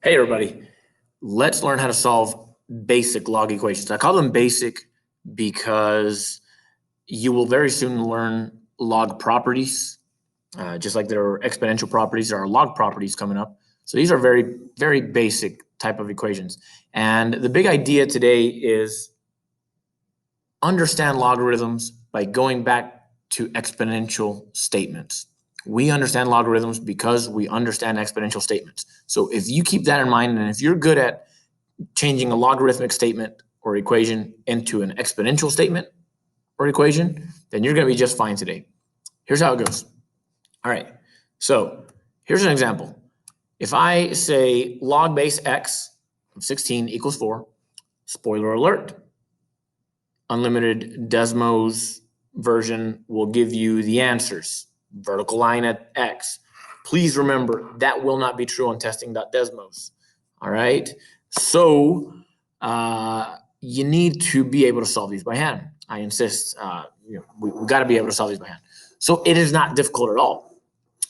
Hey everybody, let's learn how to solve basic log equations. I call them basic because you will very soon learn log properties. Just like there are exponential properties, there are log properties coming up. So these are very, very basic type of equations. And the big idea today is understand logarithms by going back to exponential statements. We understand logarithms because we understand exponential statements. So if you keep that in mind, and if you're good at changing a logarithmic statement or equation into an exponential statement or equation, then you're going to be just fine today. Here's how it goes. All right, so here's an example. If I say log base x of 16 equals 4, spoiler alert, Unlimited Desmos version will give you the answers. Vertical line at x. Please remember that will not be true on testing.desmos. All right. So you need to be able to solve these by hand. I insist. We got to be able to solve these by hand. So it is not difficult at all.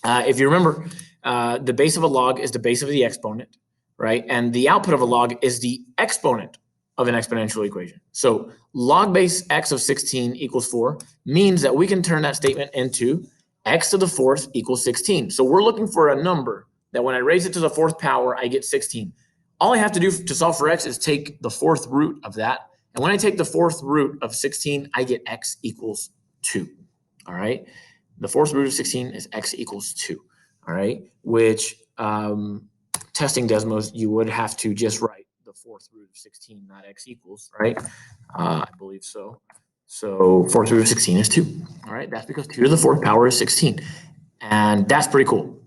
If you remember, the base of a log is the base of the exponent, right? And the output of a log is the exponent of an exponential equation. So log base x of 16 equals 4 means that we can turn that statement into x to the fourth equals 16. So we're looking for a number that when I raise it to the fourth power, I get 16. All I have to do to solve for x is take the fourth root of that. And when I take the fourth root of 16, I get x equals 2. All right. The fourth root of 16 is x equals 2. All right. Which testing Desmos, you would have to just write the fourth root of 16, not x equals, right? I believe so. So fourth root of 16 is 2. All right. That's because 2 to the fourth power is 16. And that's pretty cool.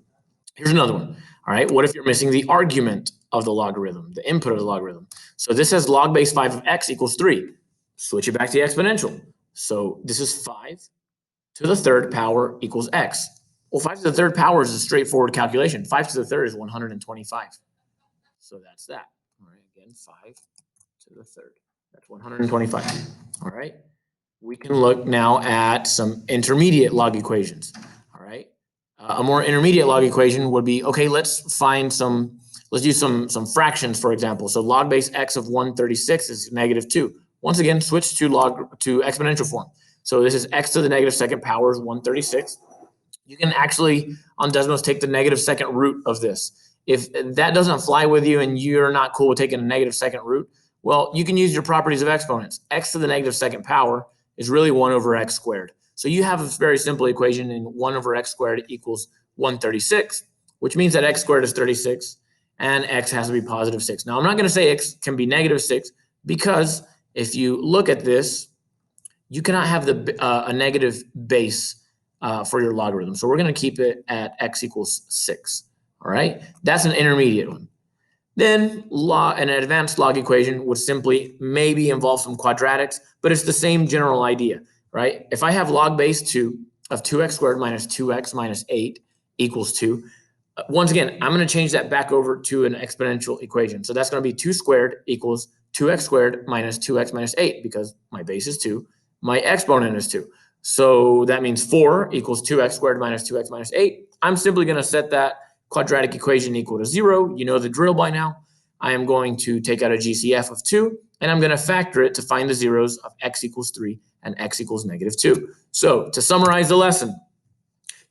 Here's another one. All right. What if you're missing the argument of the logarithm, the input of the logarithm? So this says log base 5 of x equals 3. Switch it back to the exponential. So this is 5 to the third power equals x. Well, 5 to the third power is a straightforward calculation. 5 to the third is 125. So that's that. All right, again, 5 to the third. That's 125. All right. We can look now at some intermediate log equations. All right. A more intermediate log equation would be, okay, let's use some fractions, for example. So log base x of 136 is -2. Once again, switch to exponential form. So this is x to the negative second power is 136. You can actually, on Desmos, take the negative second root of this. If that doesn't fly with you and you're not cool with taking a negative second root, well, you can use your properties of exponents. X to the negative second power is really 1 over x squared. So you have a very simple equation in 1 over x squared equals 136, which means that x squared is 36 and x has to be positive 6. Now, I'm not going to say x can be negative 6 because if you look at this, you cannot have a negative base for your logarithm. So we're going to keep it at x equals 6. All right. That's an intermediate one. Then an advanced log equation would simply maybe involve some quadratics, but it's the same general idea, right? If I have log base 2 of 2x squared minus 2x minus 8 equals 2, once again, I'm going to change that back over to an exponential equation. So that's going to be 2 squared equals 2x squared minus 2x minus 8 because my base is 2. My exponent is 2. So that means 4 equals 2x squared minus 2x minus 8. I'm simply going to set that quadratic equation equal to 0. You know the drill by now. I am going to take out a GCF of 2, and I'm going to factor it to find the zeros of x equals 3 and x equals -2. So to summarize the lesson,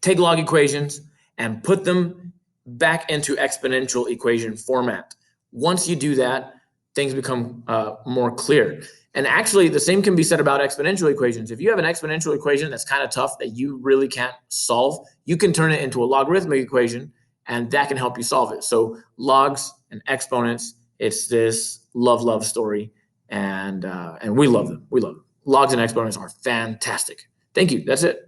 take log equations and put them back into exponential equation format. Once you do that, things become more clear. And actually, the same can be said about exponential equations. If you have an exponential equation that's kind of tough that you really can't solve, you can turn it into a logarithmic equation, and that can help you solve it. So logs and exponents, it's this love story, and we love them. We love them. Logs and exponents are fantastic. Thank you. That's it.